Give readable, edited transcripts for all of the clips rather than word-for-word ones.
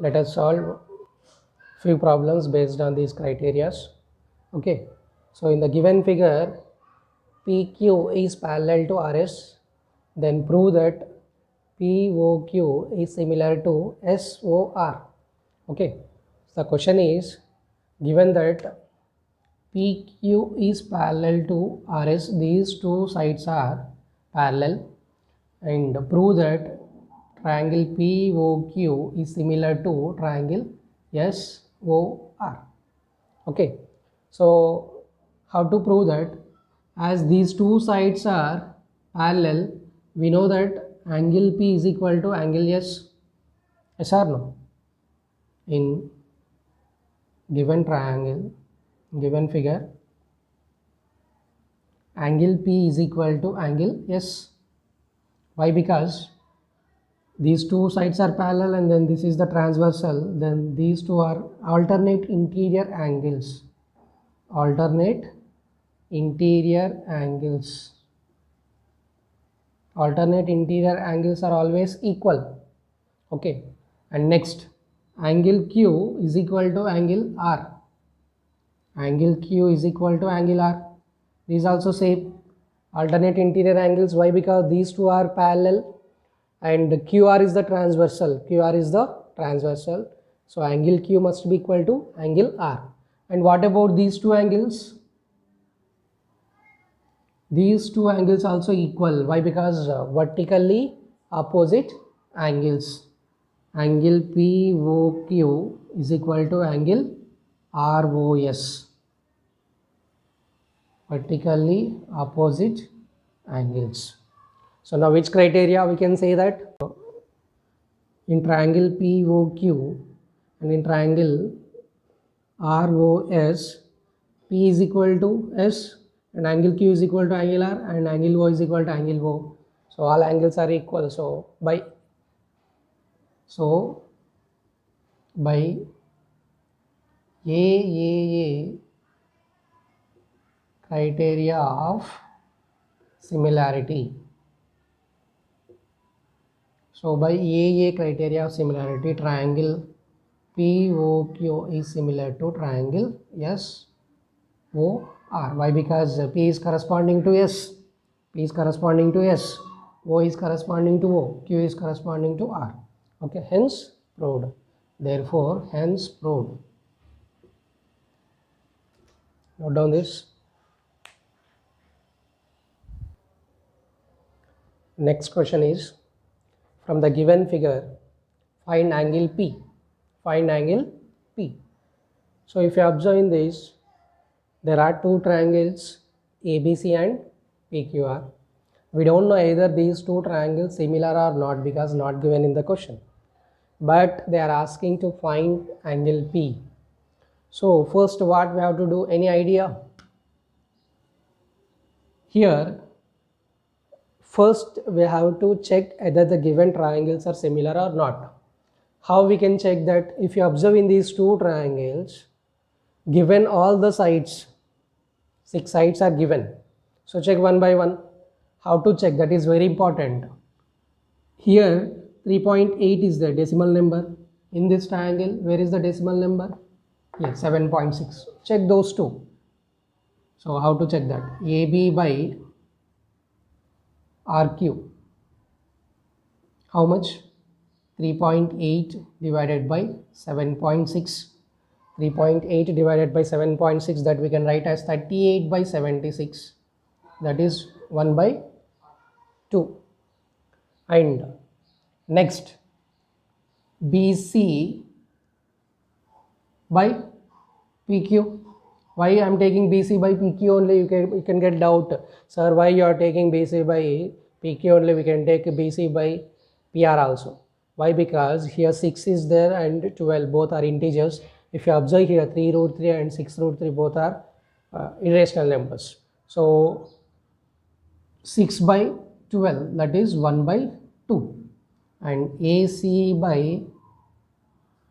Let us solve few problems based on these criteria. Okay, so in the given figure, PQ is parallel to RS, then prove that POQ is similar to SOR. Okay, so the question is, given that PQ is parallel to RS, these two sides are parallel, and prove that triangle POQ is similar to triangle SOR. Okay, so how to prove that? As these two sides are parallel, we know that angle P is equal to angle S. Yes or no? In given triangle, given figure, angle P is equal to angle S. Why? Because these two sides are parallel and then this is the transversal, then these two are alternate interior angles. Alternate interior angles. Alternate interior angles are always equal. Okay, and next, angle Q is equal to angle R. Angle Q is equal to angle R. These also same alternate interior angles. Why? Because these two are parallel and QR is the transversal. QR is the transversal. So angle Q must be equal to angle R. And what about these two angles? These two angles also equal. Why? Because vertically opposite angles. Angle POQ is equal to angle ROS. Vertically opposite angles. So now which criteria we can say that? In triangle POQ and in triangle ROS, P is equal to S and angle Q is equal to angle R and angle O is equal to angle O. So all angles are equal. So by AAA criteria of similarity. So by AAA criteria of similarity, triangle POQ is similar to triangle SOR. Why? Because P is corresponding to S, P is corresponding to S, O is corresponding to O, Q is corresponding to R. Okay, hence proved. Therefore, hence proved. Note down this. Next question is, from the given figure, find angle P. Find angle P. So if you observe in this, there are two triangles ABC and PQR. We don't know either these two triangles similar or not because not given in the question. But they are asking to find angle P. So first what we have to do, any idea? Here, first we have to check whether the given triangles are similar or not. How we can check that? If you observe in these two triangles, given all the sides, 6 sides are given. So check one by one. How to check? That is very important. Here 3.8 is the decimal number. In this triangle, where is the decimal number? Here 7.6. Check those two. So how to check that? AB by RQ. How much? 3.8 divided by 7.6. 3.8 divided by 7.6, that we can write as 38 by 76. That is 1 by 2. And next, BC by PQ. Why I am taking BC by PQ only? You can get doubt, sir, why you are taking BC by PQ only? We can take BC by PR also. Why? Because here 6 is there and 12, both are integers. If you observe here, 3 root 3 and 6 root 3 both are irrational numbers. So 6 by 12, that is 1 by 2. And AC by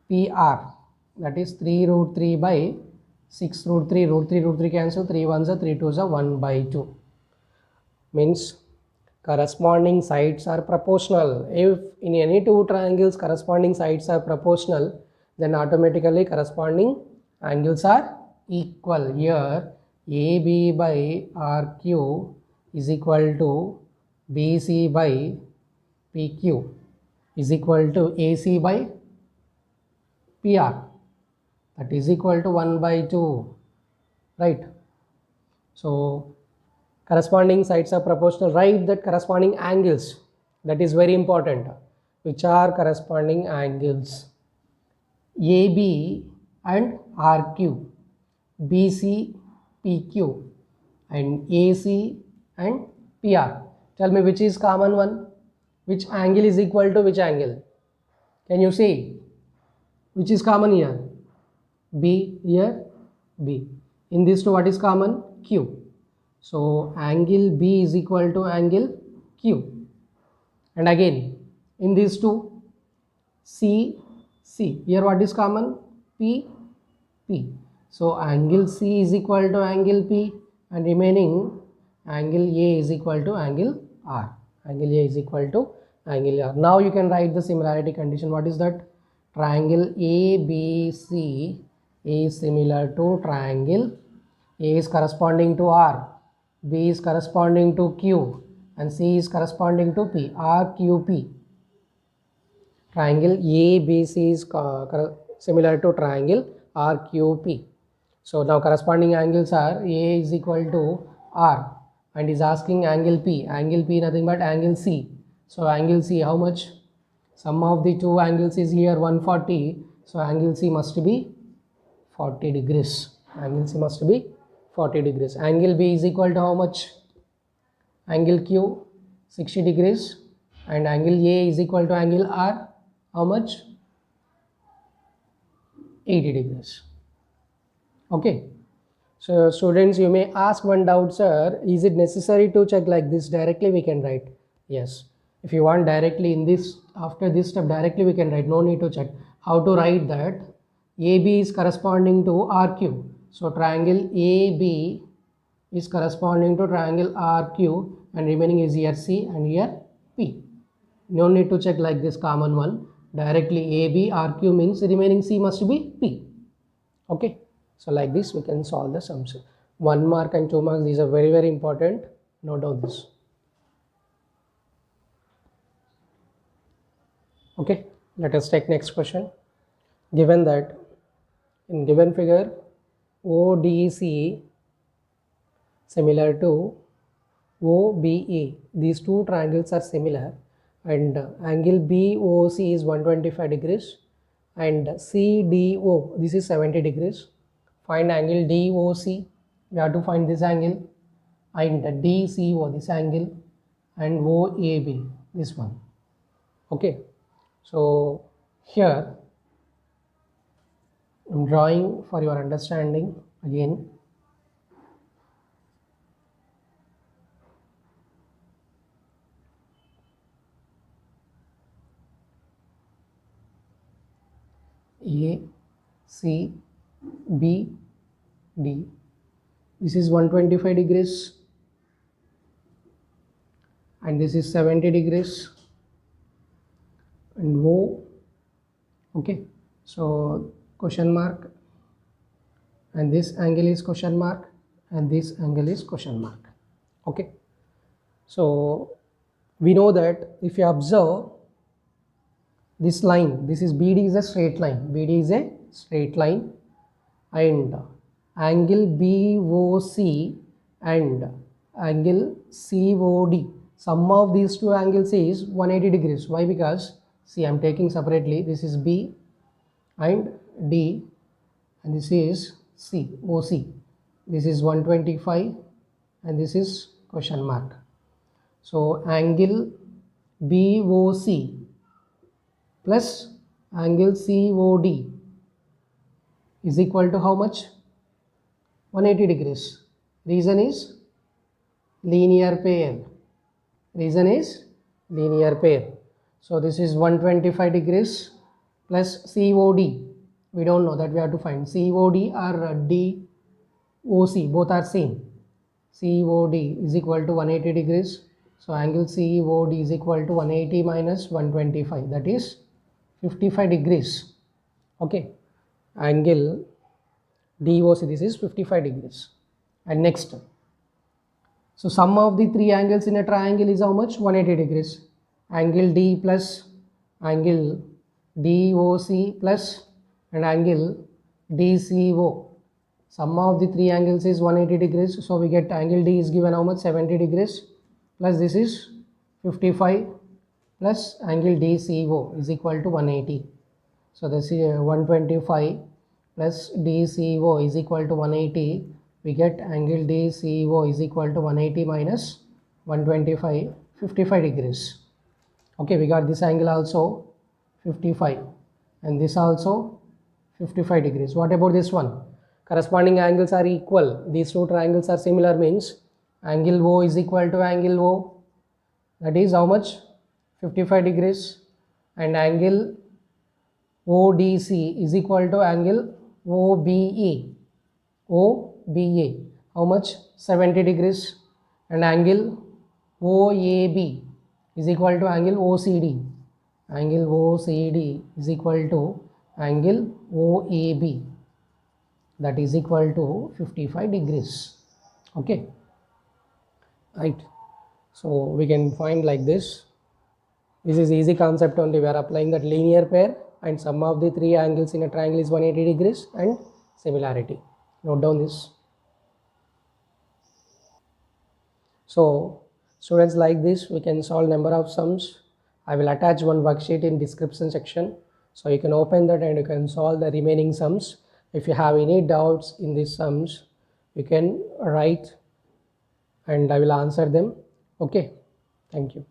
PR, that is 3 root 3 by 6 root 3. Root 3 cancel, 3 1s are 3 2s are 1 by 2. Means corresponding sides are proportional. If in any two triangles corresponding sides are proportional, then automatically corresponding angles are equal. Here AB by RQ is equal to BC by PQ is equal to AC by PR, that is equal to 1 by 2, right? So corresponding sides are proportional. Write that corresponding angles, that is very important. Which are corresponding angles? AB and RQ, BC PQ, and AC and PR. Tell me which is common one, which angle is equal to which angle? Can you see which is common here? B, here B. In these two, what is common? Q. So angle B is equal to angle Q. And again in these two, C, C. Here what is common? P, P. So angle C is equal to angle P, and remaining angle A is equal to angle R. Angle A is equal to angle R. Now you can write the similarity condition. What is that? Triangle ABC is similar to triangle. A is corresponding to R, B is corresponding to Q, and C is corresponding to P. RQP. Triangle ABC is similar to triangle RQP. So now corresponding angles are A is equal to R, and is asking angle P. Angle P nothing but angle C. So angle C, how much? Sum of the two angles is here 140. So angle C must be 40 degrees. Angle C must be 40 degrees. Angle B is equal to how much? Angle Q 60 degrees, and angle A is equal to angle R, how much? 80 degrees. Okay. So students, you may ask one doubt, sir, is it necessary to check like this directly? We can write yes. If you want directly in this, after this step directly we can write, no need to check. How to write that? AB is corresponding to RQ. So triangle AB is corresponding to triangle RQ, and remaining is here C and here P. No need to check like this common one. Directly AB RQ means remaining C must be P. Okay. So like this we can solve the sums. 1 mark and 2 marks, these are very, very important. Note down this. Okay, let us take next question. Given that in given figure ODC similar to OBE, these two triangles are similar, and angle BOC is 125 degrees and CDO, this is 70 degrees. Find angle DOC, we have to find this angle, and DCO, this angle, and OAB, this one. Okay. So here I am drawing for your understanding again. A, C, B, D. This is 125 degrees and this is 70 degrees. And O, okay, so question mark, and this angle is question mark, and this angle is question mark. Okay, so we know that if you observe this line, this is BD is a straight line, BD is a straight line, and angle BOC and angle COD, sum of these two angles is 180 degrees. Why? Because see, I am taking separately. This is B and D, and this is C, OC. This is 125 and this is question mark. So angle BOC plus angle COD is equal to how much? 180 degrees. Reason is linear pair. Reason is linear pair. So this is 125 degrees plus COD. We don't know, that we have to find. COD or DOC, both are same. COD is equal to 180 degrees So angle COD is equal to 180 minus 125, that is 55 degrees. Okay, angle DOC, this is 55 degrees. And next, so sum of the three angles in a triangle is how much? 180 degrees. Angle D plus angle DOC plus and angle DCO. Sum of the three angles is 180 degrees. So we get angle D is given how much? 70 degrees plus this is 55 plus angle DCO is equal to 180. So this is 125 plus DCO is equal to 180. We get angle DCO is equal to 180 minus 125, 55 degrees. Okay, we got this angle also 55 and this also 55 degrees. What about this one? Corresponding angles are equal. These two triangles are similar, means angle O is equal to angle O, that is how much? 55 degrees, and angle ODC is equal to angle OBE. OBA, how much? 70 degrees, and angle OAB is equal to angle OCD. Angle OCD is equal to angle OAB, that is equal to 55 degrees. Okay, right. So we can find like this. This is easy concept only. We are applying that linear pair and sum of the three angles in a triangle is 180 degrees and similarity. Note down this. So students, like this we can solve number of sums. I will attach one worksheet in description section, so you can open that and you can solve the remaining sums. If you have any doubts in these sums, you can write and I will answer them. Okay, thank you.